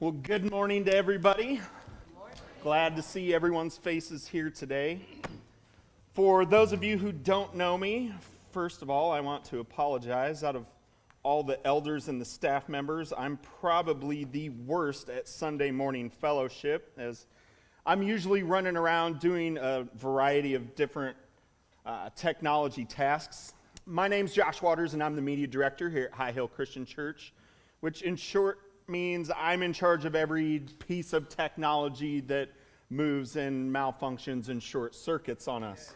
Well, good morning to everybody. Glad to see everyone's faces here today. For those of you who don't know me, first of all, I want to apologize. Out of all the elders and the staff members, I'm probably the worst at Sunday morning fellowship, as I'm usually running around doing a variety of different technology tasks. My name's Josh Waters, and I'm the media director here at High Hill Christian Church, which in short means I'm in charge of every piece of technology that moves and malfunctions and short circuits on us.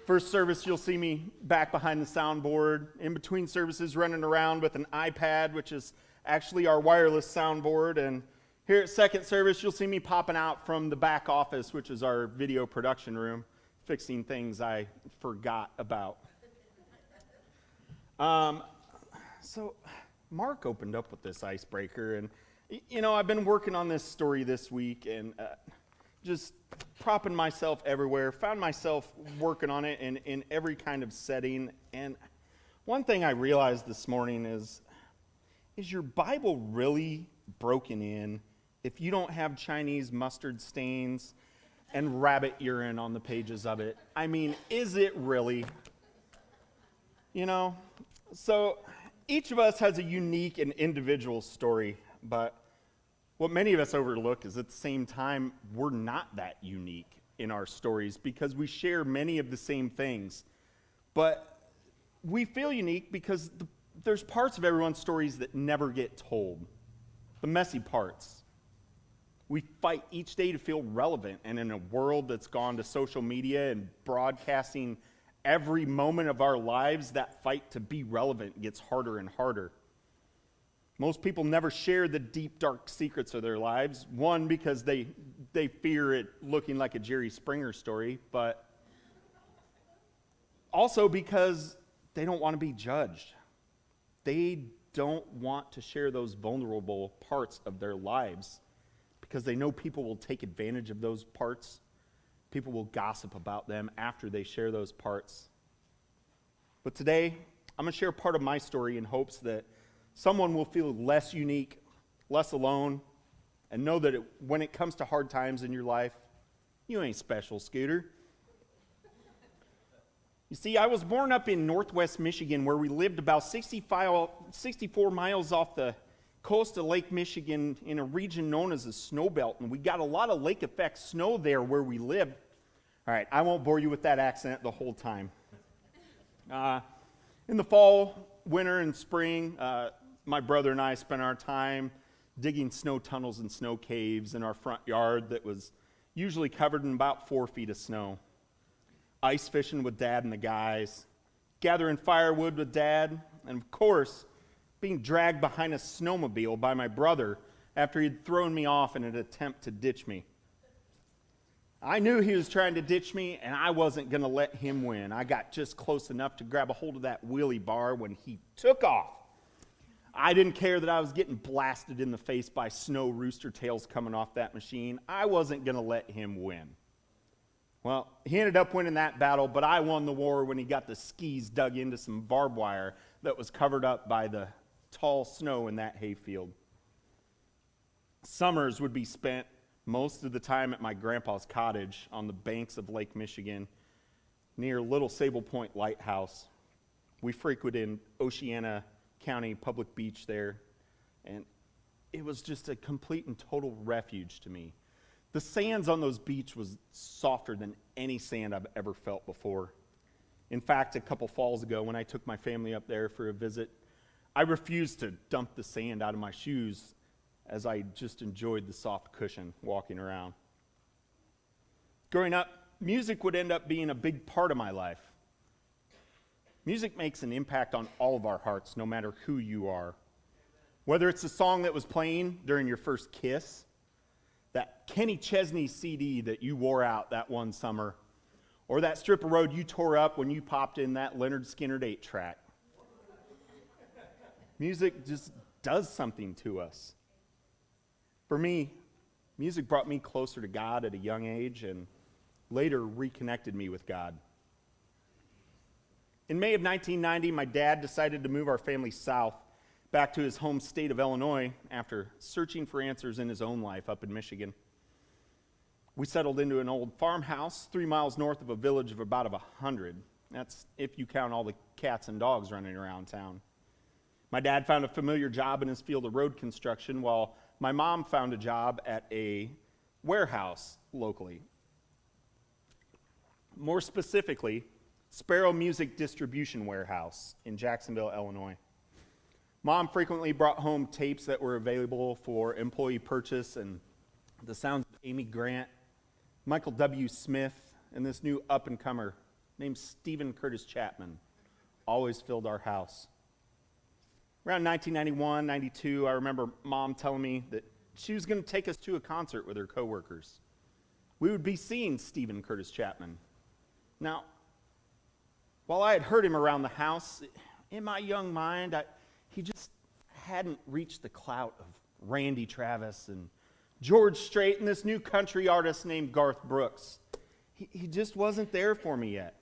First service, you'll see me back behind the soundboard. In between services, running around with an iPad, which is actually our wireless soundboard. And here at second service, you'll see me popping out from the back office, which is our video production room, fixing things I forgot about. So Mark opened up with this icebreaker, and I've been working on this story this week and just propping myself everywhere, found myself working on it in every kind of setting. And one thing I realized this morning is your Bible really broken in if you don't have Chinese mustard stains and rabbit urine on the pages of it? I mean, is it really? So each of us has a unique and individual story, but what many of us overlook is at the same time, we're not that unique in our stories because we share many of the same things. But we feel unique because there's parts of everyone's stories that never get told, the messy parts. We fight each day to feel relevant, and in a world that's gone to social media and broadcasting every moment of our lives, that fight to be relevant gets harder and harder. Most people never share the deep, dark secrets of their lives. One, because they fear it looking like a Jerry Springer story, but also because they don't want to be judged. They don't want to share those vulnerable parts of their lives because they know people will take advantage of those parts. People will gossip about them after they share those parts. But today, I'm going to share part of my story in hopes that someone will feel less unique, less alone, and know that when it comes to hard times in your life, you ain't special, Scooter. You see, I was born up in northwest Michigan where we lived about 64 miles off the coast of Lake Michigan in a region known as the Snow Belt, and we got a lot of lake effect snow there where we live. All right, I won't bore you with that accent the whole time. In the fall, winter, and spring, my brother and I spent our time digging snow tunnels and snow caves in our front yard that was usually covered in about 4 feet of snow. Ice fishing with Dad and the guys, gathering firewood with Dad, and of course, being dragged behind a snowmobile by my brother after he'd thrown me off in an attempt to ditch me. I knew he was trying to ditch me, and I wasn't going to let him win. I got just close enough to grab a hold of that wheelie bar when he took off. I didn't care that I was getting blasted in the face by snow rooster tails coming off that machine. I wasn't going to let him win. Well, he ended up winning that battle, but I won the war when he got the skis dug into some barbed wire that was covered up by the tall snow in that hayfield. Summers would be spent most of the time at my grandpa's cottage on the banks of Lake Michigan near Little Sable Point Lighthouse. We frequented Oceana County Public Beach there, and it was just a complete and total refuge to me. The sands on those beaches was softer than any sand I've ever felt before. In fact, a couple falls ago when I took my family up there for a visit, I refused to dump the sand out of my shoes as I just enjoyed the soft cushion walking around. Growing up, music would end up being a big part of my life. Music makes an impact on all of our hearts, no matter who you are. Whether it's a song that was playing during your first kiss, that Kenny Chesney CD that you wore out that one summer, or that strip of road you tore up when you popped in that Leonard Skinner 8-track. Music just does something to us. For me, music brought me closer to God at a young age and later reconnected me with God. In May of 1990, my dad decided to move our family south back to his home state of Illinois after searching for answers in his own life up in Michigan. We settled into an old farmhouse 3 miles north of a village of about 100. That's if you count all the cats and dogs running around town. My dad found a familiar job in his field of road construction, while my mom found a job at a warehouse locally. More specifically, Sparrow Music Distribution Warehouse in Jacksonville, Illinois. Mom frequently brought home tapes that were available for employee purchase, and the sounds of Amy Grant, Michael W. Smith, and this new up-and-comer named Stephen Curtis Chapman always filled our house. Around 1991, 92, I remember Mom telling me that she was going to take us to a concert with her coworkers. We would be seeing Stephen Curtis Chapman. Now, while I had heard him around the house, in my young mind, he just hadn't reached the clout of Randy Travis and George Strait and this new country artist named Garth Brooks. He just wasn't there for me yet.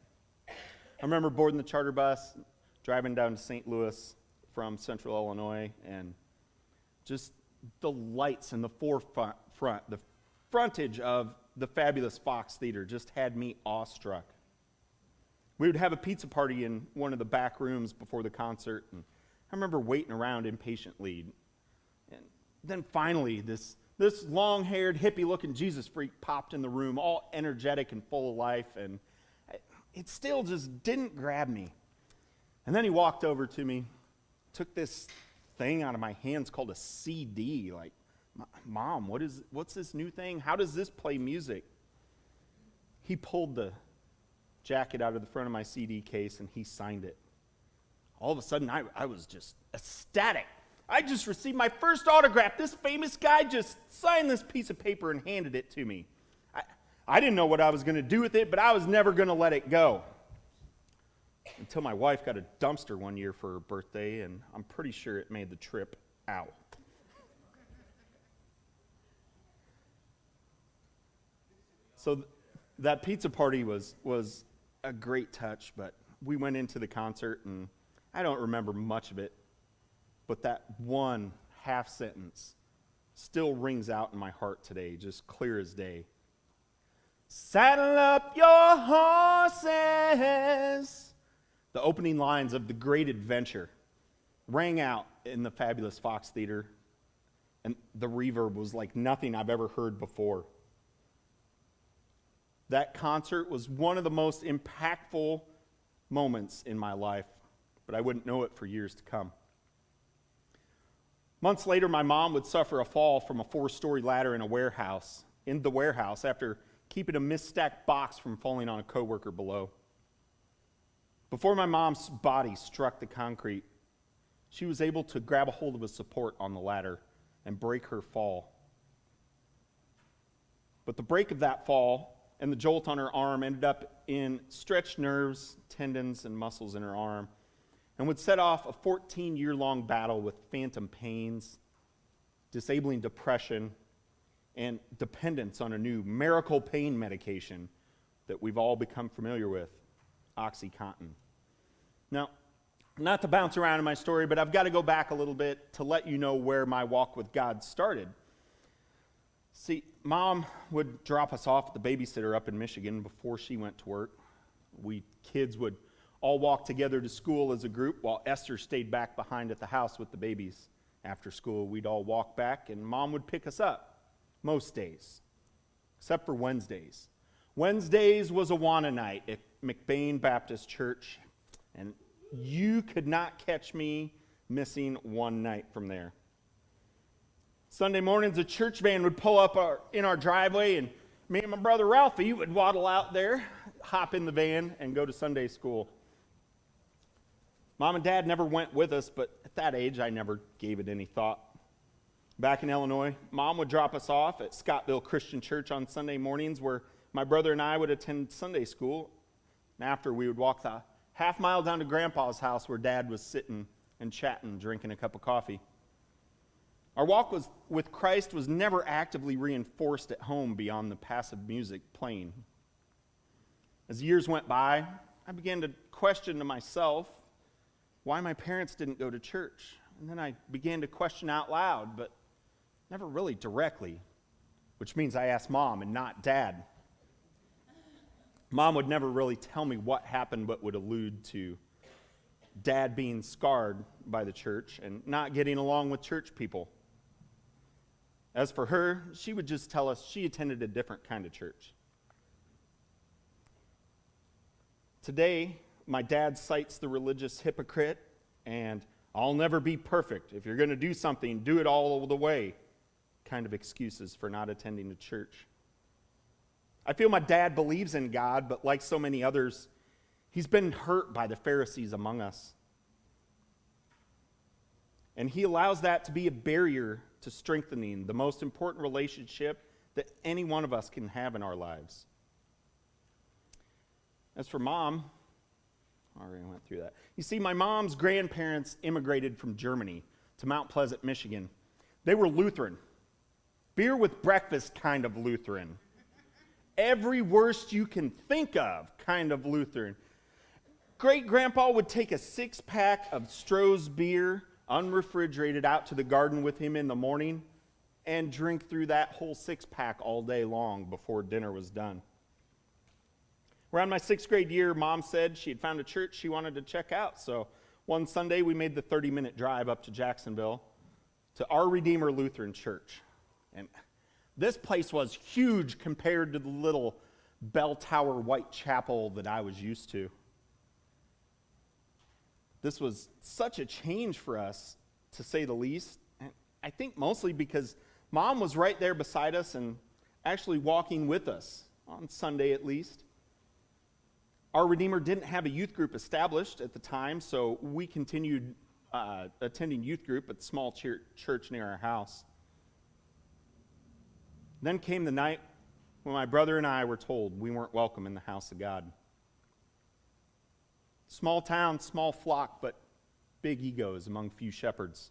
I remember boarding the charter bus, driving down to St. Louis from Central Illinois, and just the lights in the forefront, the frontage of the fabulous Fox Theater just had me awestruck. We would have a pizza party in one of the back rooms before the concert, and I remember waiting around impatiently. And then finally, this long-haired, hippie-looking Jesus freak popped in the room, all energetic and full of life, and it still just didn't grab me. And then he walked over to me, took this thing out of my hands called a CD, like, Mom, what's this new thing? How does this play music? He pulled the jacket out of the front of my CD case and he signed it. All of a sudden, I was just ecstatic. I just received my first autograph. This famous guy just signed this piece of paper and handed it to me. I didn't know what I was going to do with it, but I was never going to let it go. Until my wife got a dumpster one year for her birthday, and I'm pretty sure it made the trip out. So that pizza party was a great touch, but we went into the concert, and I don't remember much of it, but that one half sentence still rings out in my heart today, just clear as day. Saddle up your horses. The opening lines of The Great Adventure rang out in the fabulous Fox Theater, and the reverb was like nothing I've ever heard before. That concert was one of the most impactful moments in my life, but I wouldn't know it for years to come. Months later, my mom would suffer a fall from a 4-story ladder in the warehouse after keeping a misstacked box from falling on a coworker below. Before my mom's body struck the concrete, she was able to grab a hold of a support on the ladder and break her fall. But the break of that fall and the jolt on her arm ended up in stretched nerves, tendons, and muscles in her arm, and would set off a 14-year-long battle with phantom pains, disabling depression, and dependence on a new miracle pain medication that we've all become familiar with, OxyContin. Now, not to bounce around in my story, but I've got to go back a little bit to let you know where my walk with God started. See, Mom would drop us off at the babysitter up in Michigan before she went to work. We kids would all walk together to school as a group while Esther stayed back behind at the house with the babies. After school, we'd all walk back, and Mom would pick us up most days, except for Wednesdays. Wednesdays was Awana night at McBain Baptist Church, and you could not catch me missing one night from there. Sunday mornings, a church van would pull up in our driveway, and me and my brother Ralphie would waddle out there, hop in the van, and go to Sunday school. Mom and Dad never went with us, but at that age, I never gave it any thought. Back in Illinois, Mom would drop us off at Scottville Christian Church on Sunday mornings, where my brother and I would attend Sunday school. And after, we would walk the half-mile down to Grandpa's house where Dad was sitting and chatting, drinking a cup of coffee. Our walk with Christ was never actively reinforced at home beyond the passive music playing. As years went by, I began to question to myself why my parents didn't go to church, and then I began to question out loud, but never really directly, which means I asked Mom and not Dad. Mom would never really tell me what happened, but would allude to Dad being scarred by the church and not getting along with church people. As for her, she would just tell us she attended a different kind of church. Today, my dad cites the religious hypocrite and "I'll never be perfect. If you're going to do something, do it all the way" kind of excuses for not attending a church. I feel my dad believes in God, but like so many others, he's been hurt by the Pharisees among us. And he allows that to be a barrier to strengthening the most important relationship that any one of us can have in our lives. As for Mom, I already went through that. You see, my mom's grandparents immigrated from Germany to Mount Pleasant, Michigan. They were Lutheran. Beer with breakfast kind of Lutheran. Every worst you can think of kind of Lutheran. Great-grandpa would take a 6-pack of Stroh's beer, unrefrigerated, out to the garden with him in the morning and drink through that whole 6-pack all day long before dinner was done. Around my 6th grade year, Mom said she had found a church she wanted to check out. So one Sunday, we made the 30-minute drive up to Jacksonville to Our Redeemer Lutheran Church. And this place was huge compared to the little bell tower white chapel that I was used to. This was such a change for us, to say the least. And I think mostly because Mom was right there beside us and actually walking with us, on Sunday at least. Our Redeemer didn't have a youth group established at the time, so we continued attending youth group at the small church near our house. Then came the night when my brother and I were told we weren't welcome in the house of God. Small town, small flock, but big egos among few shepherds.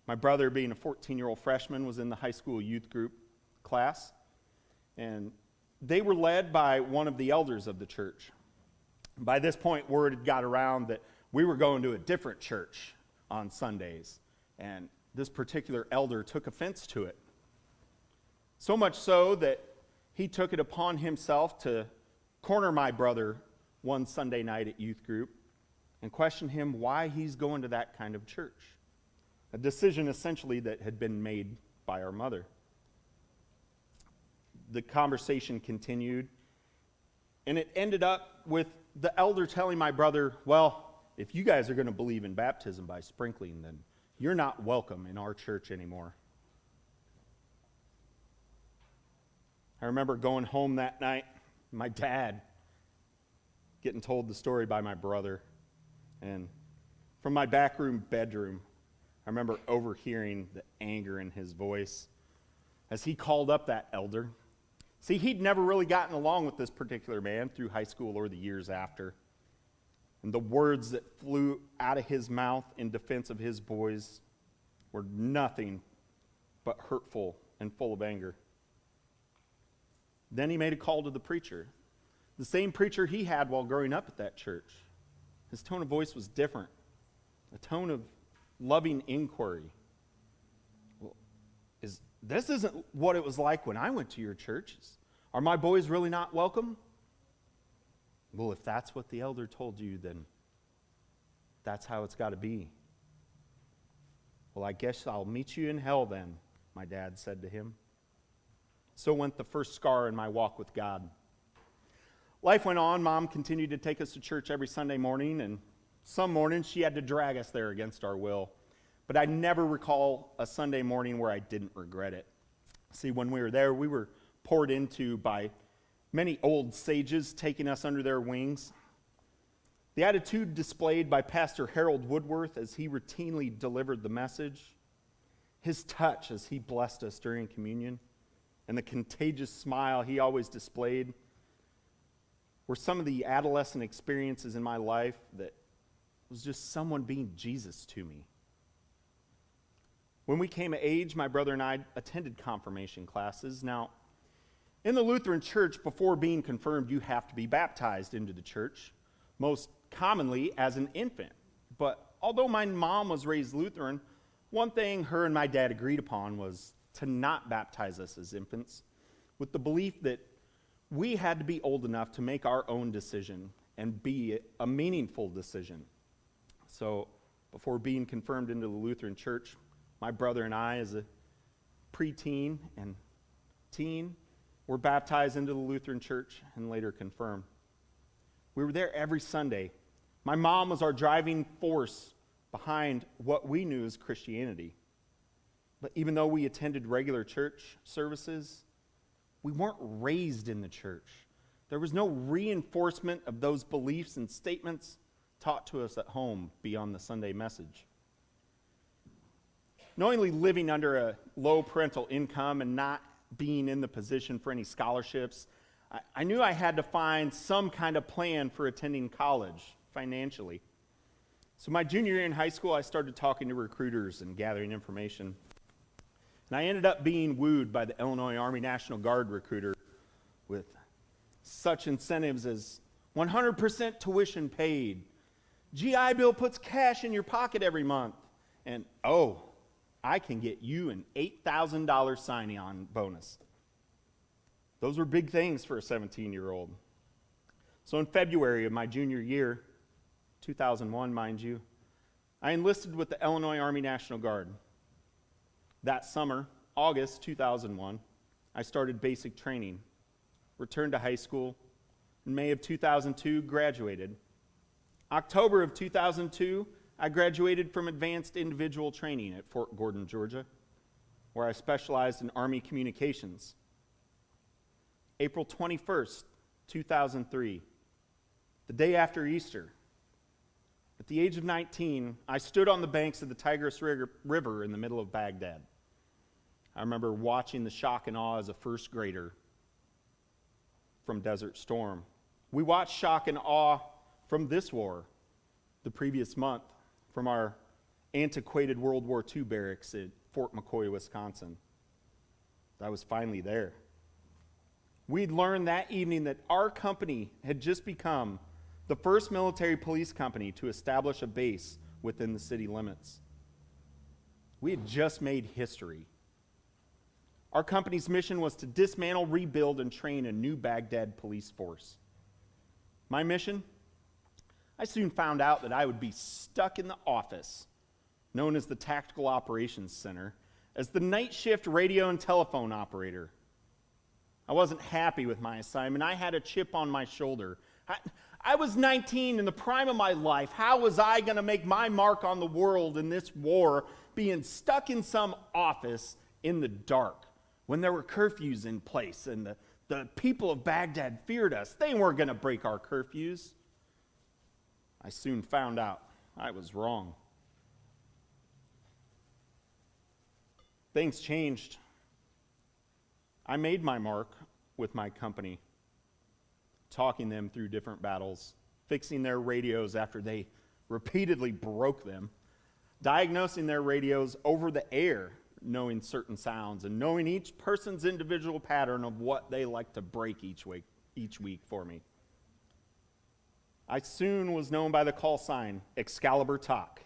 My brother, being a 14-year-old freshman, was in the high school youth group class, and they were led by one of the elders of the church. By this point, word had got around that we were going to a different church on Sundays, and this particular elder took offense to it. So much so that he took it upon himself to corner my brother one Sunday night at youth group and question him why he's going to that kind of church. A decision essentially that had been made by our mother. The conversation continued, and it ended up with the elder telling my brother, "Well, if you guys are going to believe in baptism by sprinkling, then you're not welcome in our church anymore." I remember going home that night, my dad getting told the story by my brother, and from my backroom bedroom, I remember overhearing the anger in his voice as he called up that elder. See, he'd never really gotten along with this particular man through high school or the years after. And the words that flew out of his mouth in defense of his boys were nothing but hurtful and full of anger. Then he made a call to the preacher, the same preacher he had while growing up at that church. His tone of voice was different, a tone of loving inquiry. "Well, this isn't what it was like when I went to your churches. Are my boys really not welcome?" "Well, if that's what the elder told you, then that's how it's got to be." "Well, I guess I'll meet you in hell then," my dad said to him. So went the first scar in my walk with God. Life went on. Mom continued to take us to church every Sunday morning, and some mornings she had to drag us there against our will. But I never recall a Sunday morning where I didn't regret it. See, when we were there, we were poured into by many old sages taking us under their wings. The attitude displayed by Pastor Harold Woodworth as he routinely delivered the message, his touch as he blessed us during communion, and the contagious smile he always displayed were some of the adolescent experiences in my life that was just someone being Jesus to me. When we came of age, my brother and I attended confirmation classes. Now, in the Lutheran Church, before being confirmed, you have to be baptized into the church, most commonly as an infant. But although my mom was raised Lutheran, one thing her and my dad agreed upon was to not baptize us as infants, with the belief that we had to be old enough to make our own decision and be a meaningful decision. So before being confirmed into the Lutheran Church, my brother and I, as a preteen and teen, were baptized into the Lutheran Church and later confirmed. We were there every Sunday. My mom was our driving force behind what we knew as Christianity. But even though we attended regular church services, we weren't raised in the church. There was no reinforcement of those beliefs and statements taught to us at home beyond the Sunday message. Knowingly living under a low parental income and not being in the position for any scholarships, I knew I had to find some kind of plan for attending college financially. So my junior year in high school, I started talking to recruiters and gathering information. And I ended up being wooed by the Illinois Army National Guard recruiter with such incentives as 100% tuition paid, GI Bill puts cash in your pocket every month, and oh, I can get you an $8,000 sign-on bonus. Those were big things for a 17-year-old. So in February of my junior year, 2001, mind you, I enlisted with the Illinois Army National Guard. That summer, August 2001, I started basic training, returned to high school. In May of 2002, graduated. October of 2002, I graduated from advanced individual training at Fort Gordon, Georgia, where I specialized in Army communications. April 21st, 2003, the day after Easter, at the age of 19, I stood on the banks of the Tigris River in the middle of Baghdad. I remember watching the shock and awe as a first grader from Desert Storm. We watched shock and awe from this war the previous month from our antiquated World War II barracks at Fort McCoy, Wisconsin. I was finally there. We'd learned that evening that our company had just become the first military police company to establish a base within the city limits. We had just made history. Our company's mission was to dismantle, rebuild, and train a new Baghdad police force. My mission? I soon found out that I would be stuck in the office, known as the Tactical Operations Center, as the night shift radio and telephone operator. I wasn't happy with my assignment. I had a chip on my shoulder. I was 19 in the prime of my life. How was I going to make my mark on the world in this war, being stuck in some office in the dark when there were curfews in place and the people of Baghdad feared us? They weren't going to break our curfews. I soon found out I was wrong. Things changed. I made my mark with my company, talking them through different battles, fixing their radios after they repeatedly broke them, diagnosing their radios over the air, knowing certain sounds, and knowing each person's individual pattern of what they like to break each week for me. I soon was known by the call sign, Excalibur Talk.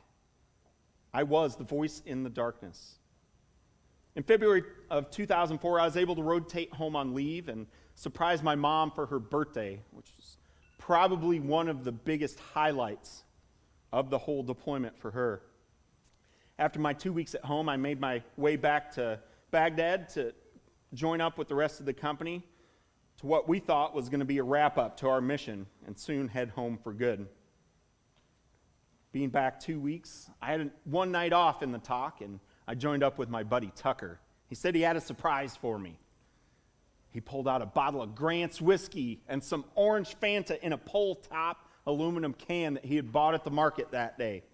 I was the voice in the darkness. In February of 2004, I was able to rotate home on leave and surprise my mom for her birthday, which was probably one of the biggest highlights of the whole deployment for her. After my 2 weeks at home, I made my way back to Baghdad to join up with the rest of the company to what we thought was going to be a wrap-up to our mission and soon head home for good. Being back 2 weeks, I had one night off in the talk, and I joined up with my buddy Tucker. He said he had a surprise for me. He pulled out a bottle of Grant's whiskey and some orange Fanta in a pull-top aluminum can that he had bought at the market that day.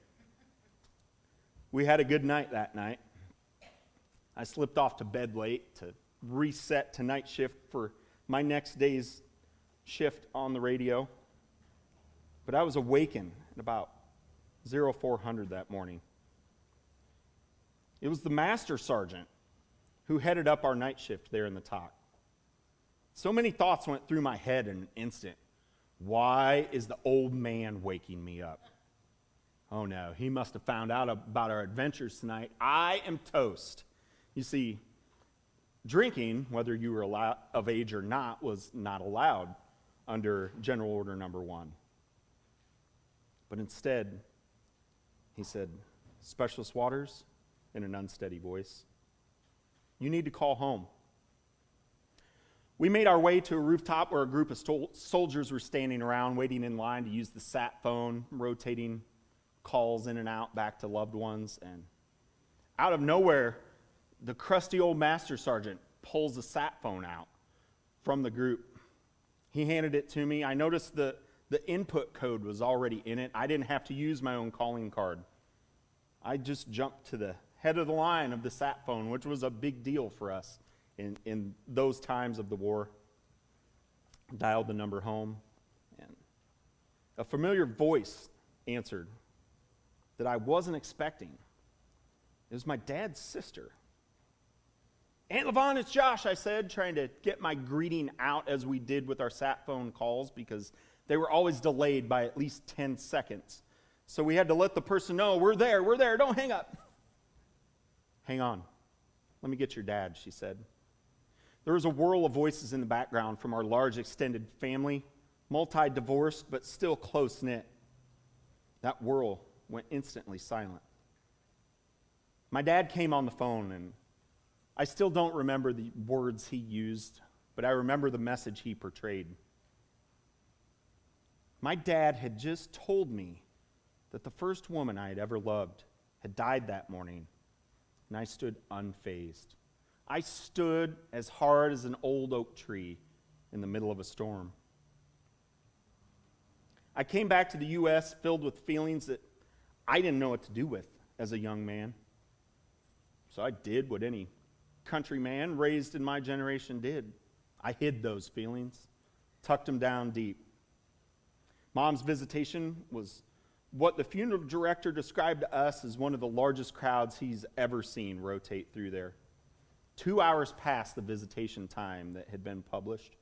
We had a good night that night. I slipped off to bed late to reset to night shift for my next day's shift on the radio. But I was awakened at about 0400 that morning. It was the master sergeant who headed up our night shift there in the talk. So many thoughts went through my head in an instant. Why is the old man waking me up? Oh no, he must have found out about our adventures tonight. I am toast. You see, drinking, whether you were of age or not, was not allowed under General Order Number 1. But instead, he said, Specialist Waters, in an unsteady voice, you need to call home. We made our way to a rooftop where a group of soldiers were standing around, waiting in line to use the sat phone, rotating calls in and out back to loved ones. And out of nowhere, the crusty old master sergeant pulls the sat phone out from the group. He handed it to me. I noticed the input code was already in it. I didn't have to use my own calling card. I just jumped to the head of the line of the sat phone, which was a big deal for us in those times of the war. Dialed the number home, and a familiar voice answered that I wasn't expecting. It was my dad's sister. Aunt Levon, it's Josh, I said, trying to get my greeting out as we did with our sat phone calls because they were always delayed by at least 10 seconds. So we had to let the person know, we're there, don't hang up. Hang on, let me get your dad, she said. There was a whirl of voices in the background from our large extended family, multi-divorced but still close-knit. That whirl went instantly silent. My dad came on the phone, and I still don't remember the words he used, but I remember the message he portrayed. My dad had just told me that the first woman I had ever loved had died that morning, and I stood unfazed. I stood as hard as an old oak tree in the middle of a storm. I came back to the U.S. filled with feelings that I didn't know what to do with as a young man. So I did what any country man raised in my generation did. I hid those feelings, tucked them down deep. Mom's visitation was what the funeral director described to us as one of the largest crowds he's ever seen rotate through there. 2 hours past the visitation time that had been published.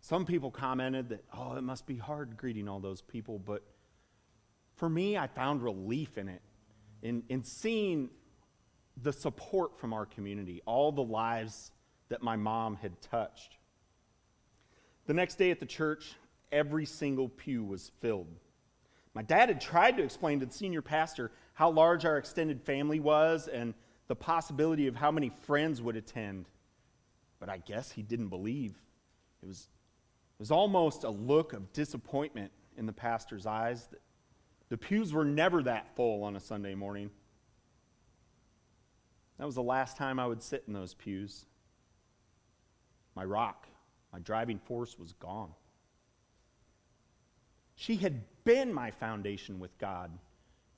Some people commented that, oh, it must be hard greeting all those people, but for me, I found relief in it, in seeing the support from our community, all the lives that my mom had touched. The next day at the church, every single pew was filled. My dad had tried to explain to the senior pastor how large our extended family was and the possibility of how many friends would attend, but I guess he didn't believe. It was almost a look of disappointment in the pastor's eyes. The pews were never that full on a Sunday morning. That was the last time I would sit in those pews. My rock, my driving force was gone. She had been my foundation with God,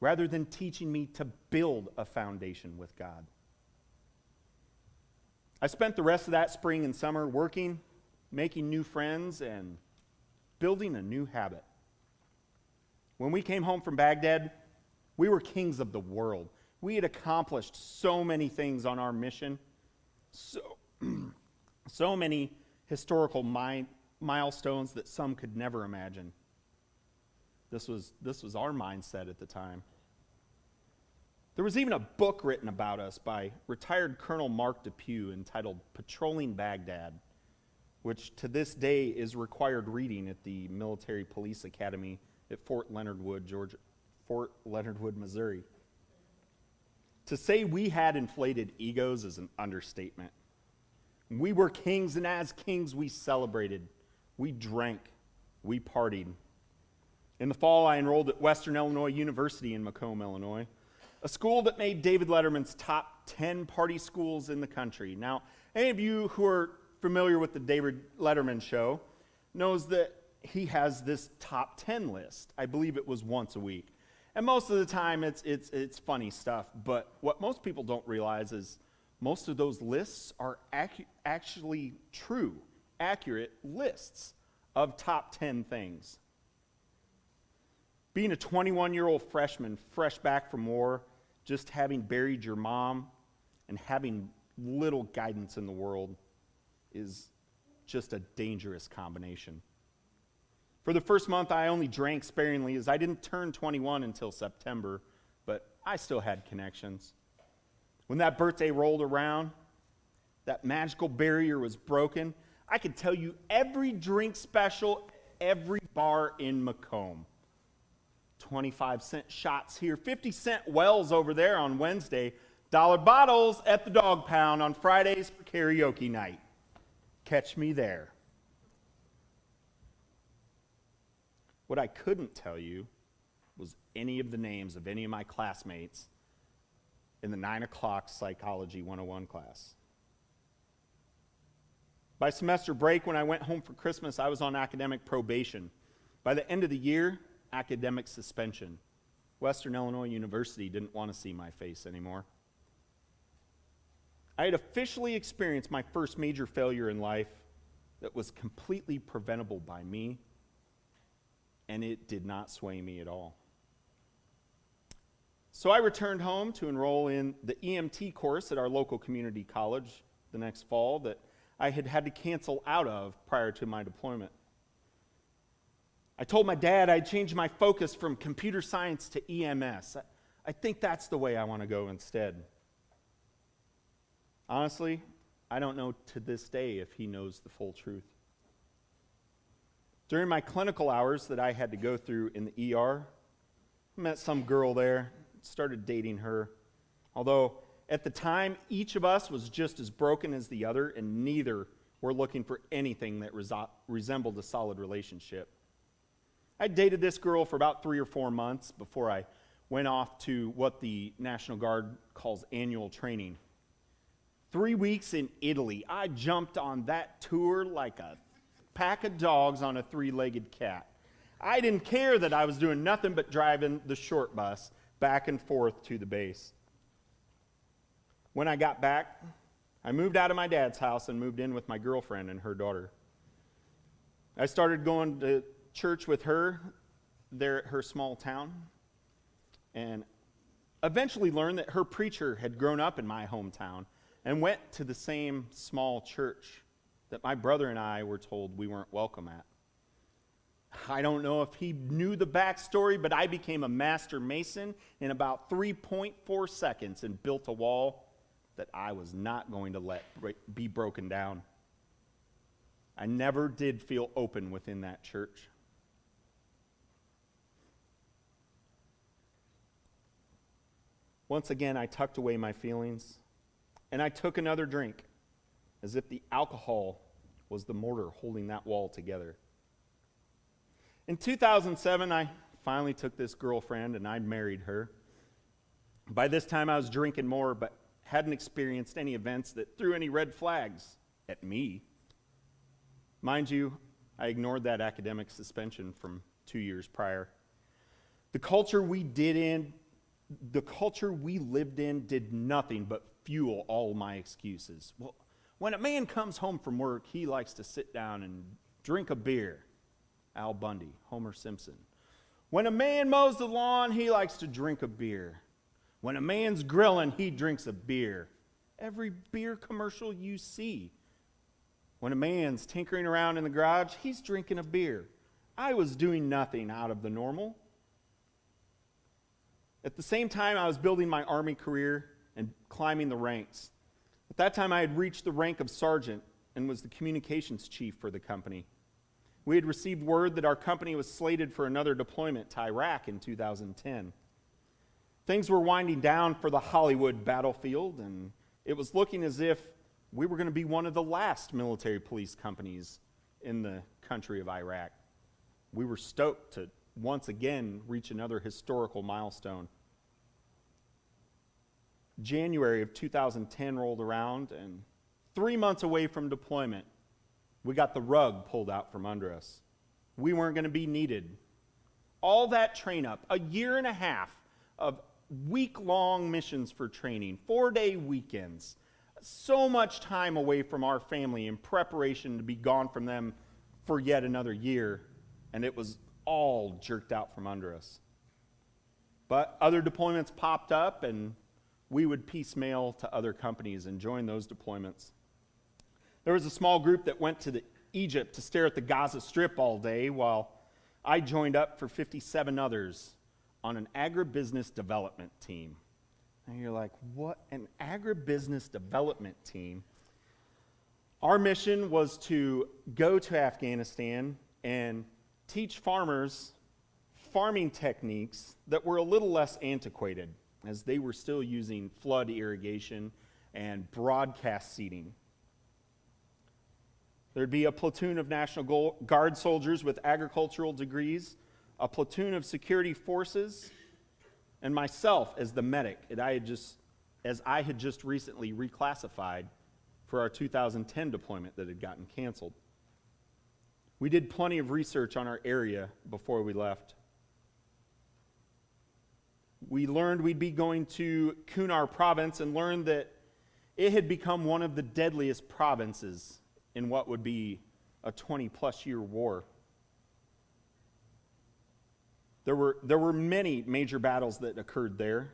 rather than teaching me to build a foundation with God. I spent the rest of that spring and summer working, making new friends, and building a new habit. When we came home from Baghdad, we were kings of the world. We had accomplished so many things on our mission, so many historical milestones that some could never imagine. This was our mindset at the time. There was even a book written about us by retired Colonel Mark Depew entitled Patrolling Baghdad, which to this day is required reading at the Military Police Academy at Fort Leonard Wood, Missouri. To say we had inflated egos is an understatement. We were kings, and as kings we celebrated. We drank. We partied. In the fall, I enrolled at Western Illinois University in Macomb, Illinois, a school that made David Letterman's top 10 party schools in the country. Now, any of you who are familiar with the David Letterman show knows that he has this top 10 list. I believe it was once a week. And most of the time, it's funny stuff. But what most people don't realize is most of those lists are actually true, accurate lists of top 10 things. Being a 21-year-old freshman, fresh back from war, just having buried your mom, and having little guidance in the world is just a dangerous combination. For the first month, I only drank sparingly as I didn't turn 21 until September, but I still had connections. When that birthday rolled around, that magical barrier was broken. I could tell you every drink special, every bar in Macomb. 25-cent shots here, 50-cent wells over there on Wednesday, dollar bottles at the Dog Pound on Fridays for karaoke night. Catch me there. What I couldn't tell you was any of the names of any of my classmates in the 9 o'clock Psychology 101 class. By semester break, when I went home for Christmas, I was on academic probation. By the end of the year, academic suspension. Western Illinois University didn't want to see my face anymore. I had officially experienced my first major failure in life that was completely preventable by me, and it did not sway me at all. So I returned home to enroll in the EMT course at our local community college the next fall that I had had to cancel out of prior to my deployment. I told my dad I'd changed my focus from computer science to EMS. I think that's the way I want to go instead. Honestly, I don't know to this day if he knows the full truth. During my clinical hours that I had to go through in the ER, I met some girl there, started dating her. Although at the time, each of us was just as broken as the other, and neither were looking for anything that resembled a solid relationship. I dated this girl for about 3 or 4 months before I went off to what the National Guard calls annual training. 3 weeks in Italy. I jumped on that tour like a pack of dogs on a 3-legged cat. I didn't care that I was doing nothing but driving the short bus back and forth to the base. When I got back, I moved out of my dad's house and moved in with my girlfriend and her daughter. I started going to church with her there at her small town, and eventually learned that her preacher had grown up in my hometown and went to the same small church that my brother and I were told we weren't welcome at. I don't know if he knew the backstory, but I became a master mason in about 3.4 seconds and built a wall that I was not going to let be broken down. I never did feel open within that church. Once again, I tucked away my feelings, and I took another drink, as if the alcohol was the mortar holding that wall together. In 2007, I finally took this girlfriend, and I married her. By this time, I was drinking more, but hadn't experienced any events that threw any red flags at me. Mind you, I ignored that academic suspension from 2 years prior. The culture we lived in did nothing but fuel all my excuses. Well, when a man comes home from work, he likes to sit down and drink a beer. Al Bundy, Homer Simpson. When a man mows the lawn, he likes to drink a beer. When a man's grilling, he drinks a beer. Every beer commercial you see. When a man's tinkering around in the garage, he's drinking a beer. I was doing nothing out of the normal. At the same time, I was building my Army career and climbing the ranks. At that time, I had reached the rank of sergeant and was the communications chief for the company. We had received word that our company was slated for another deployment to Iraq in 2010. Things were winding down for the Hollywood battlefield, and it was looking as if we were going to be one of the last military police companies in the country of Iraq. We were stoked to once again reach another historical milestone. January of 2010 rolled around, and 3 months away from deployment, we got the rug pulled out from under us. We weren't going to be needed. All that train up, a year and a half of week-long missions for training, 4-day weekends, so much time away from our family in preparation to be gone from them for yet another year, and it was all jerked out from under us. But other deployments popped up, and we would piecemeal to other companies and join those deployments. There was a small group that went to Egypt to stare at the Gaza Strip all day while I joined up for 57 others on an agribusiness development team. And you're like, what? An agribusiness development team? Our mission was to go to Afghanistan and teach farmers farming techniques that were a little less antiquated, as they were still using flood irrigation and broadcast seeding. There'd be a platoon of National Guard soldiers with agricultural degrees, a platoon of security forces, and myself as the medic, as I had just recently reclassified for our 2010 deployment that had gotten canceled. We did plenty of research on our area before we left. We learned we'd be going to Kunar province and learned that it had become one of the deadliest provinces in what would be a 20-plus year war. There were many major battles that occurred there,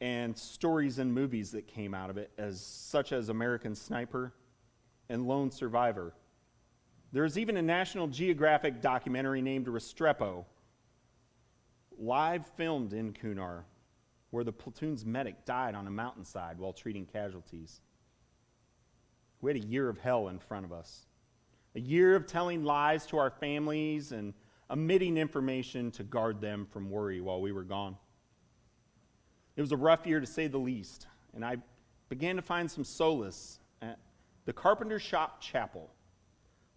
and stories and movies that came out of it, such as American Sniper and Lone Survivor. There's even a National Geographic documentary named Restrepo, live filmed in Kunar, where the platoon's medic died on a mountainside while treating casualties. We had a year of hell in front of us. A year of telling lies to our families and omitting information to guard them from worry while we were gone. It was a rough year to say the least, and I began to find some solace at the Carpenter Shop Chapel,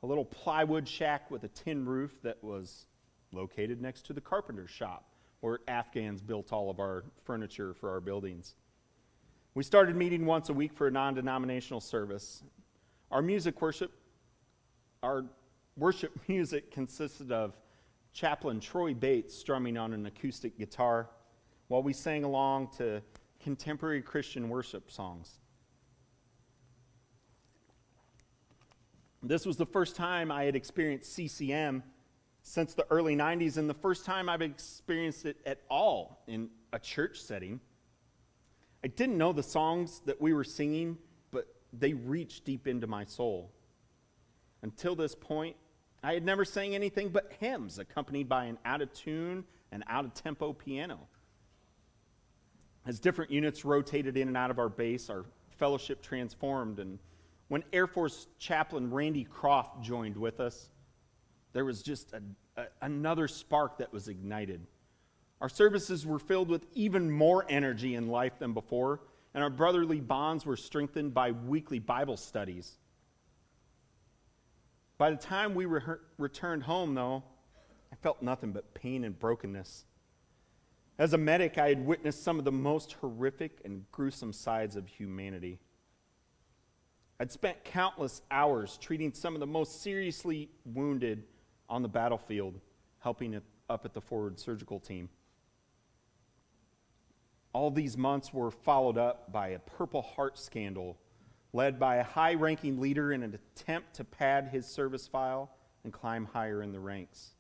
a little plywood shack with a tin roof that was located next to the carpenter shop, where Afghans built all of our furniture for our buildings. We started meeting once a week for a non-denominational service. Our worship music consisted of Chaplain Troy Bates strumming on an acoustic guitar while we sang along to contemporary Christian worship songs. This was the first time I had experienced CCM since the early 90s, and the first time I've experienced it at all in a church setting. I didn't know the songs that we were singing, but they reached deep into my soul. Until this point, I had never sang anything but hymns accompanied by an out-of-tune and out-of-tempo piano. As different units rotated in and out of our base, our fellowship transformed, and when Air Force Chaplain Randy Croft joined with us, there was just another spark that was ignited. Our services were filled with even more energy and life than before, and our brotherly bonds were strengthened by weekly Bible studies. By the time we returned home, though, I felt nothing but pain and brokenness. As a medic, I had witnessed some of the most horrific and gruesome sides of humanity. I'd spent countless hours treating some of the most seriously wounded on the battlefield, helping up at the forward surgical team. All these months were followed up by a Purple Heart scandal led by a high-ranking leader in an attempt to pad his service file and climb higher in the ranks.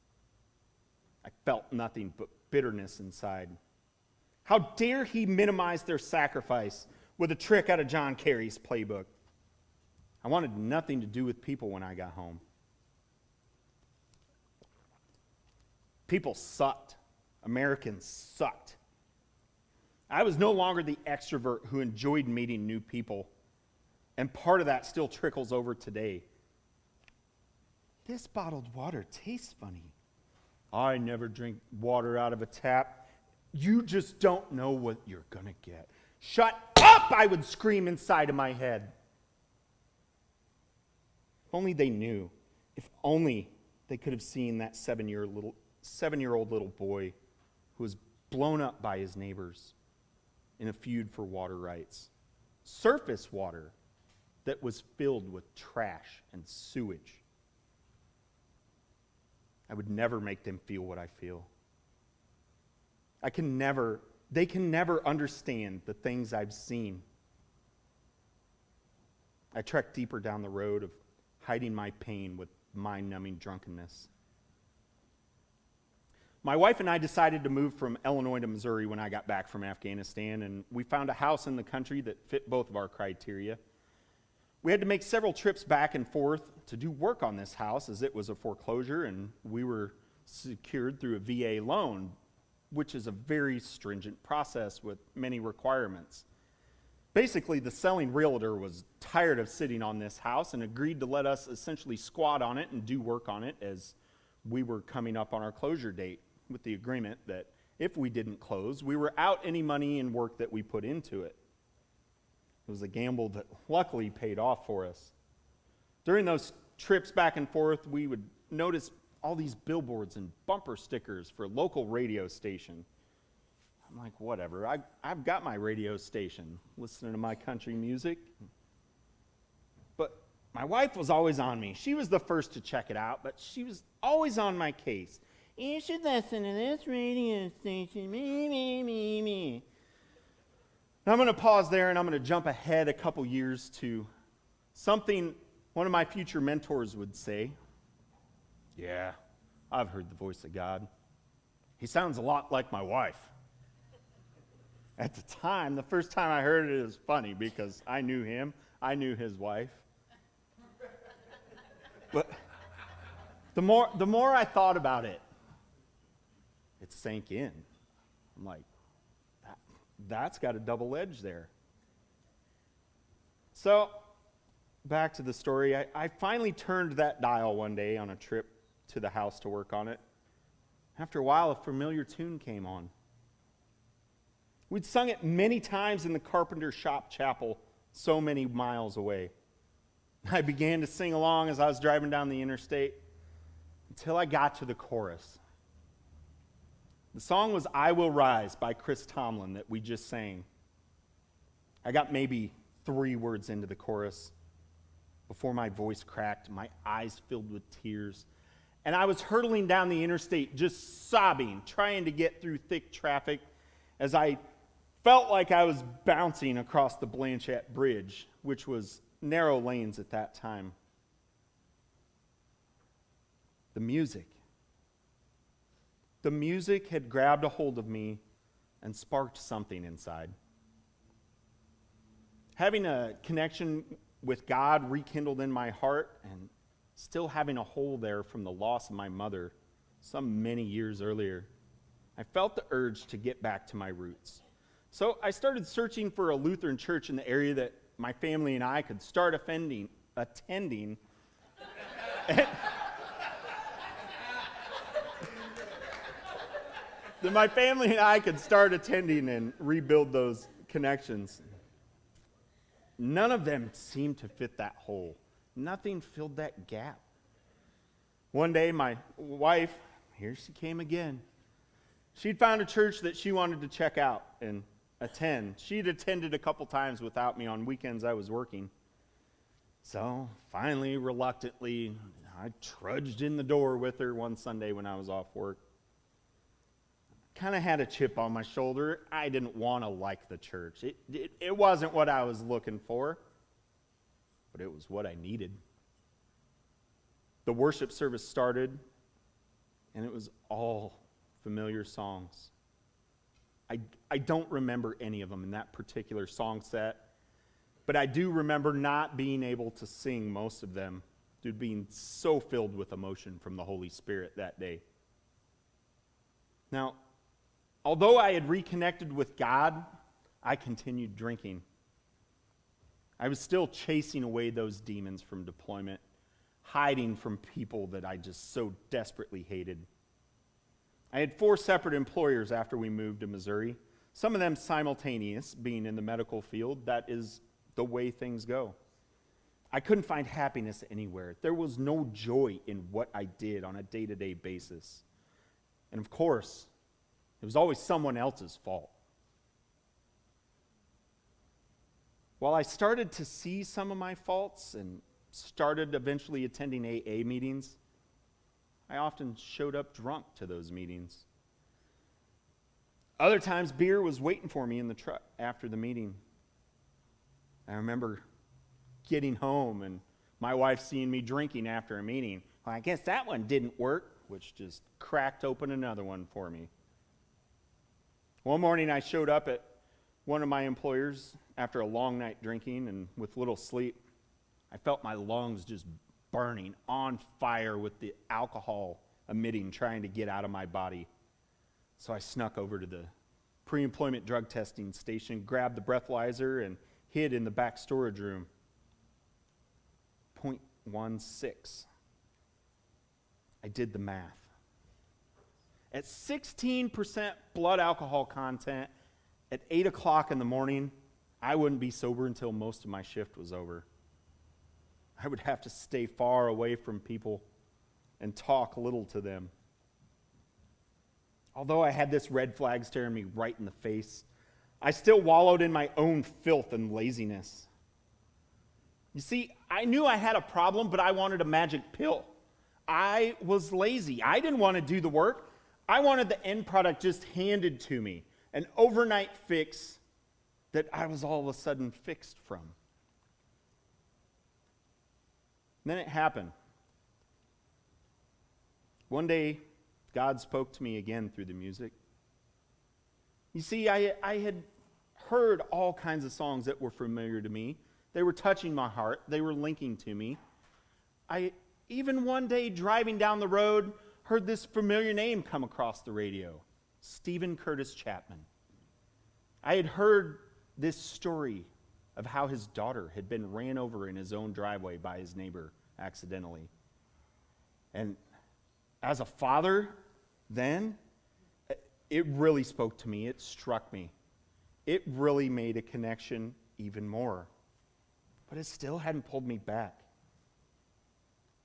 I felt nothing but bitterness inside. How dare he minimize their sacrifice with a trick out of John Kerry's playbook? I wanted nothing to do with people when I got home. People sucked. Americans sucked. I was no longer the extrovert who enjoyed meeting new people, and part of that still trickles over today. This bottled water tastes funny. I never drink water out of a tap. You just don't know what you're gonna get. Shut up, I would scream inside of my head. If only they knew. If only they could have seen that seven-year-old little boy who was blown up by his neighbors in a feud for water rights. Surface water that was filled with trash and sewage. I would never make them feel what I feel. They can never understand the things I've seen. I trekked deeper down the road of hiding my pain with mind-numbing drunkenness. My wife and I decided to move from Illinois to Missouri when I got back from Afghanistan, and we found a house in the country that fit both of our criteria. We had to make several trips back and forth to do work on this house as it was a foreclosure, and we were secured through a VA loan, which is a very stringent process with many requirements. Basically, the selling realtor was tired of sitting on this house and agreed to let us essentially squat on it and do work on it as we were coming up on our closure date, with the agreement that if we didn't close, we were out any money and work that we put into it. It was a gamble that luckily paid off for us. During those trips back and forth, we would notice all these billboards and bumper stickers for local radio station. I'm like, whatever, I've got my radio station, listening to my country music. But my wife was always on me. She was the first to check it out, but she was always on my case. You should listen to this radio station, me. Now I'm going to pause there and I'm going to jump ahead a couple years to something one of my future mentors would say. Yeah, I've heard the voice of God. He sounds a lot like my wife. At the time, the first time I heard it was funny because I knew him, I knew his wife. But the more I thought about it, it sank in. I'm like, that's got a double edge there. So, back to the story. I finally turned that dial one day on a trip to the house to work on it. After a while, a familiar tune came on. We'd sung it many times in the carpenter shop chapel so many miles away. I began to sing along as I was driving down the interstate until I got to the chorus. The song was I Will Rise by Chris Tomlin that we just sang. I got maybe 3 words into the chorus before my voice cracked, my eyes filled with tears, and I was hurtling down the interstate just sobbing, trying to get through thick traffic as I felt like I was bouncing across the Blanchette Bridge, which was narrow lanes at that time. The music had grabbed a hold of me and sparked something inside. Having a connection with God rekindled in my heart and still having a hole there from the loss of my mother some many years earlier, I felt the urge to get back to my roots. So I started searching for a Lutheran church in the area that my family and I could start attending. That my family and I could start attending and rebuild those connections. None of them seemed to fit that hole. Nothing filled that gap. One day, my wife, here she came again. She'd found a church that she wanted to check out and attend. She'd attended a couple times without me on weekends I was working. So finally, reluctantly, I trudged in the door with her one Sunday when I was off work. Kind of had a chip on my shoulder. I didn't want to like the church. It wasn't what I was looking for, but it was what I needed. The worship service started, and it was all familiar songs. I don't remember any of them in that particular song set, but I do remember not being able to sing most of them due to being so filled with emotion from the Holy Spirit that day. Now, although I had reconnected with God, I continued drinking. I was still chasing away those demons from deployment, hiding from people that I just so desperately hated. I had 4 separate employers after we moved to Missouri, some of them simultaneous, being in the medical field. That is the way things go. I couldn't find happiness anywhere. There was no joy in what I did on a day-to-day basis. And of course, it was always someone else's fault. While I started to see some of my faults and started eventually attending AA meetings, I often showed up drunk to those meetings. Other times, beer was waiting for me in the truck after the meeting. I remember getting home and my wife seeing me drinking after a meeting. Well, I guess that one didn't work, which just cracked open another one for me. One morning, I showed up at one of my employers after a long night drinking and with little sleep. I felt my lungs just burning on fire with the alcohol emitting, trying to get out of my body. So I snuck over to the pre-employment drug testing station, grabbed the breathalyzer, and hid in the back storage room. 0.16. I did the math. At 16% blood alcohol content, at 8 o'clock in the morning, I wouldn't be sober until most of my shift was over. I would have to stay far away from people and talk little to them. Although I had this red flag staring me right in the face, I still wallowed in my own filth and laziness. You see, I knew I had a problem, but I wanted a magic pill. I was lazy. I didn't want to do the work. I wanted the end product just handed to me, an overnight fix that I was all of a sudden fixed from. And then it happened. One day, God spoke to me again through the music. You see, I had heard all kinds of songs that were familiar to me. They were touching my heart. They were linking to me. I even one day driving down the road heard this familiar name come across the radio, Stephen Curtis Chapman. I had heard this story of how his daughter had been ran over in his own driveway by his neighbor accidentally. And as a father, then, it really spoke to me. It struck me. It really made a connection even more. But it still hadn't pulled me back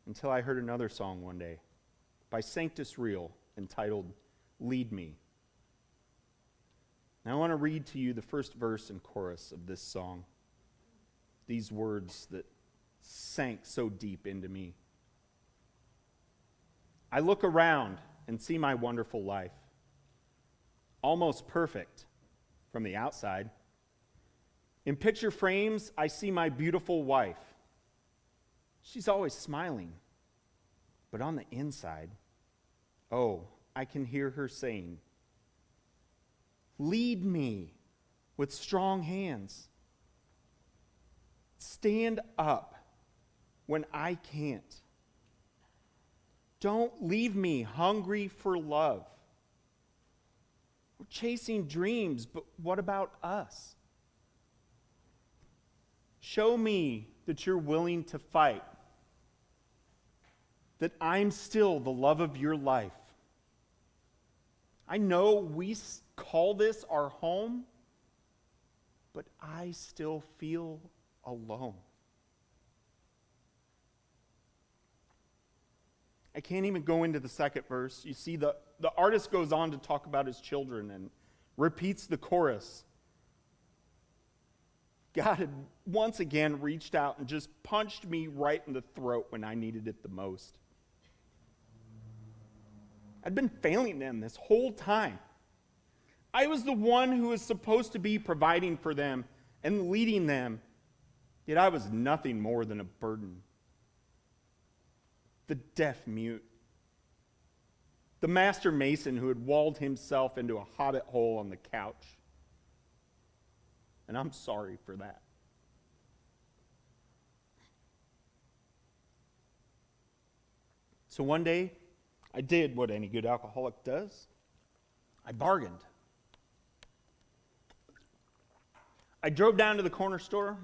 until I heard another song one day by Sanctus Real entitled Lead Me. Now I want to read to you the first verse and chorus of this song. These words that sank so deep into me. I look around and see my wonderful life, almost perfect from the outside. In picture frames, I see my beautiful wife. She's always smiling. But on the inside, oh, I can hear her saying, lead me with strong hands. Stand up when I can't. Don't leave me hungry for love. We're chasing dreams, but what about us? Show me that you're willing to fight, that I'm still the love of your life. I know we call this our home, but I still feel alone. I can't even go into the second verse. You see, the artist goes on to talk about his children and repeats the chorus. God had once again reached out and just punched me right in the throat when I needed it the most. I'd been failing them this whole time. I was the one who was supposed to be providing for them and leading them, yet I was nothing more than a burden. The deaf mute, the master mason who had walled himself into a hobbit hole on the couch. And I'm sorry for that. So one day, I did what any good alcoholic does. I bargained. I drove down to the corner store,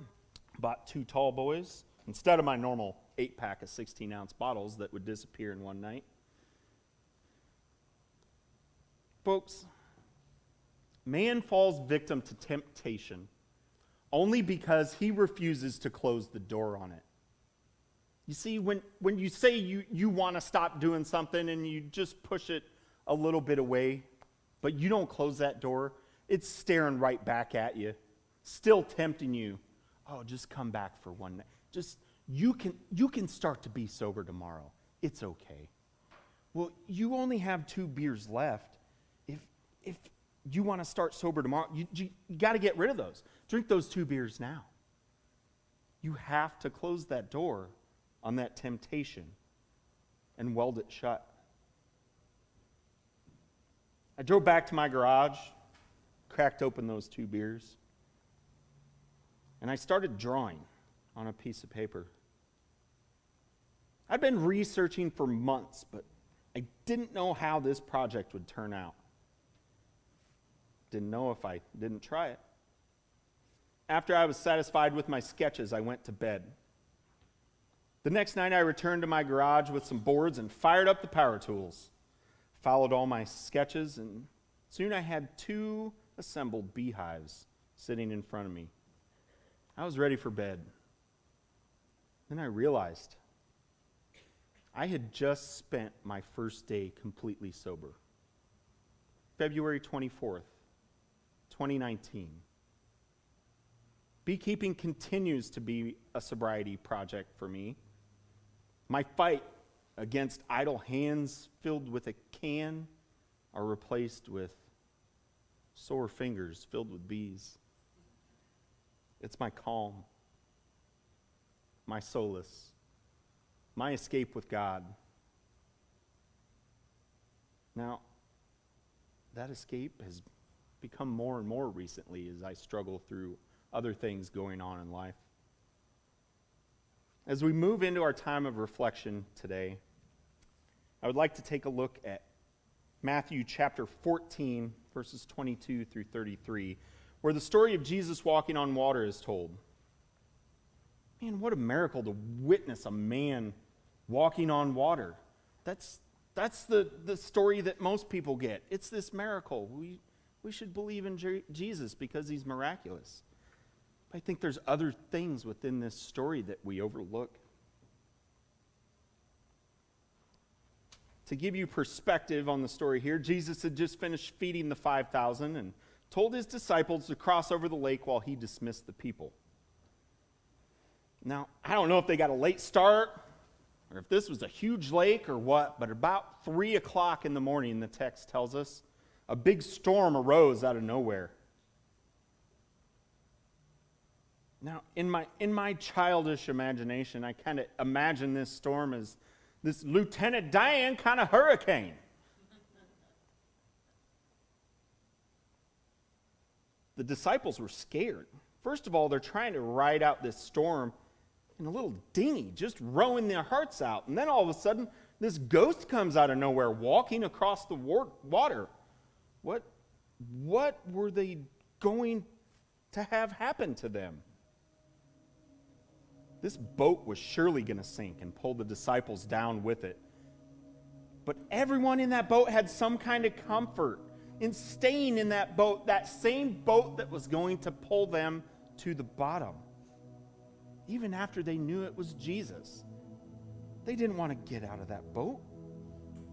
bought 2 tall boys, instead of my normal 8-pack of 16-ounce bottles that would disappear in one night. Folks, man falls victim to temptation only because he refuses to close the door on it. You see, when you say you want to stop doing something and you just push it a little bit away, but you don't close that door, it's staring right back at you, still tempting you. Oh, just come back for one night. You can start to be sober tomorrow. It's okay. Well, you only have 2 beers left. If you want to start sober tomorrow, you got to get rid of those. Drink those 2 beers now. You have to close that door on that temptation and weld it shut. I drove back to my garage, cracked open those 2 beers, and I started drawing on a piece of paper. I'd been researching for months, but I didn't know how this project would turn out. Didn't know if I didn't try it. After I was satisfied with my sketches, I went to bed. The next night, I returned to my garage with some boards and fired up the power tools. Followed all my sketches, and soon I had 2 assembled beehives sitting in front of me. I was ready for bed. Then I realized I had just spent my first day completely sober. February 24th, 2019. Beekeeping continues to be a sobriety project for me. My fight against idle hands filled with a can are replaced with sore fingers filled with bees. It's my calm, my solace, my escape with God. Now, that escape has become more and more recently as I struggle through other things going on in life. As we move into our time of reflection today, I would like to take a look at Matthew chapter 14, verses 22 through 33, where the story of Jesus walking on water is told. Man, what a miracle to witness a man walking on water. That's the story that most people get. It's this miracle. We should believe in Jesus because he's miraculous. I think there's other things within this story that we overlook. To give you perspective on the story here, Jesus had just finished feeding the 5,000 and told his disciples to cross over the lake while he dismissed the people. Now, I don't know if they got a late start or if this was a huge lake or what, but about 3 o'clock in the morning, the text tells us, a big storm arose out of nowhere. Now, in my childish imagination, I kind of imagine this storm as this Lieutenant Dan kind of hurricane. The disciples were scared. First of all, they're trying to ride out this storm in a little dinghy, just rowing their hearts out. And then all of a sudden, this ghost comes out of nowhere, walking across the water. What were they going to have happen to them? This boat was surely going to sink and pull the disciples down with it. But everyone in that boat had some kind of comfort in staying in that boat, that same boat that was going to pull them to the bottom. Even after they knew it was Jesus. They didn't want to get out of that boat.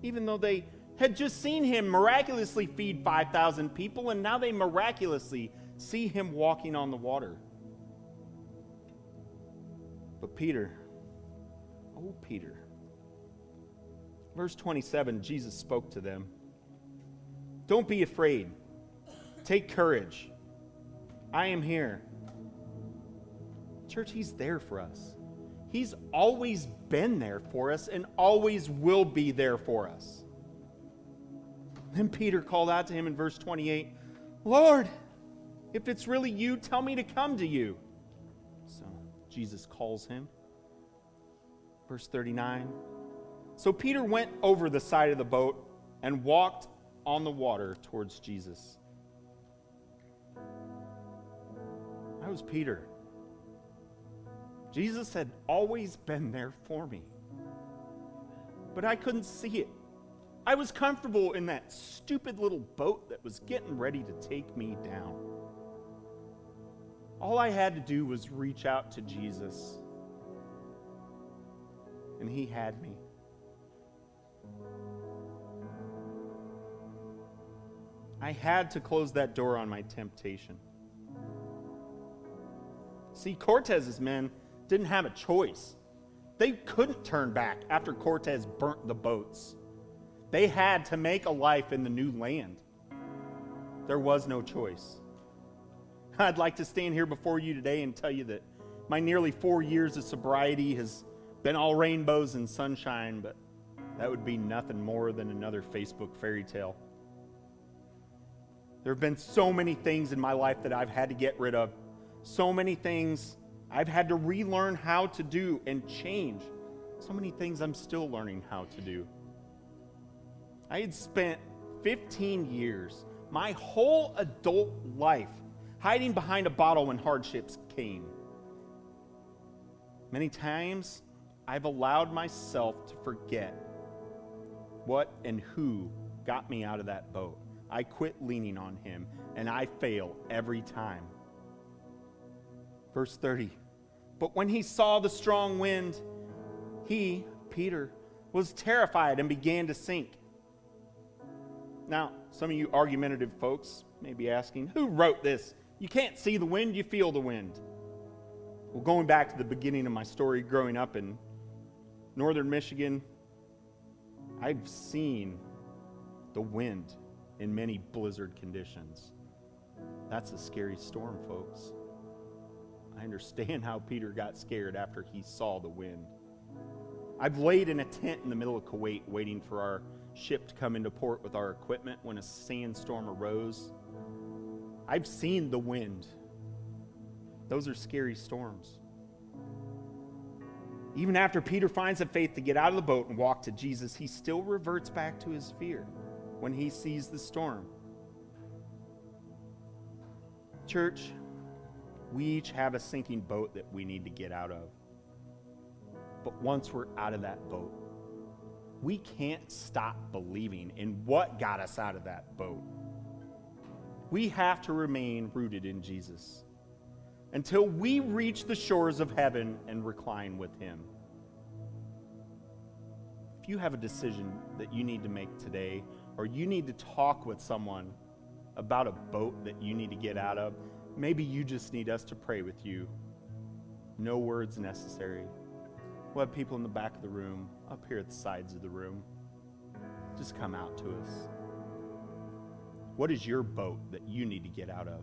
Even though they had just seen him miraculously feed 5,000 people, and now they miraculously see him walking on the water. But Peter, verse 27, Jesus spoke to them. Don't be afraid. Take courage. I am here. Church, he's there for us. He's always been there for us and always will be there for us. Then Peter called out to him in verse 28, Lord, if it's really you, tell me to come to you. So Jesus calls him. Verse 39. So Peter went over the side of the boat and walked on the water towards Jesus. I was Peter. Jesus had always been there for me. But I couldn't see it. I was comfortable in that stupid little boat that was getting ready to take me down. All I had to do was reach out to Jesus. And he had me. I had to close that door on my temptation. See, Cortez's men didn't have a choice. They couldn't turn back after Cortez burnt the boats. They had to make a life in the new land. There was no choice. I'd like to stand here before you today and tell you that my nearly 4 years of sobriety has been all rainbows and sunshine, but that would be nothing more than another Facebook fairy tale. There have been so many things in my life that I've had to get rid of. So many things I've had to relearn how to do and change. So many things I'm still learning how to do. I had spent 15 years, my whole adult life, hiding behind a bottle when hardships came. Many times, I've allowed myself to forget what and who got me out of that boat. I quit leaning on him, and I fail every time. Verse 30, but when he saw the strong wind, he, Peter, was terrified and began to sink. Now, some of you argumentative folks may be asking, who wrote this? You can't see the wind, you feel the wind. Well, going back to the beginning of my story, growing up in northern Michigan, I've seen the wind in many blizzard conditions. That's a scary storm, folks. I understand how Peter got scared after he saw the wind. I've laid in a tent in the middle of Kuwait waiting for our ship to come into port with our equipment when a sandstorm arose. I've seen the wind. Those are scary storms. Even after Peter finds the faith to get out of the boat and walk to Jesus, he still reverts back to his fear when he sees the storm. Church, we each have a sinking boat that we need to get out of. But once we're out of that boat, we can't stop believing in what got us out of that boat. We have to remain rooted in Jesus until we reach the shores of heaven and recline with him. If you have a decision that you need to make today, or you need to talk with someone about a boat that you need to get out of, maybe you just need us to pray with you. No words necessary. We'll have people in the back of the room, up here at the sides of the room. Just come out to us. What is your boat that you need to get out of?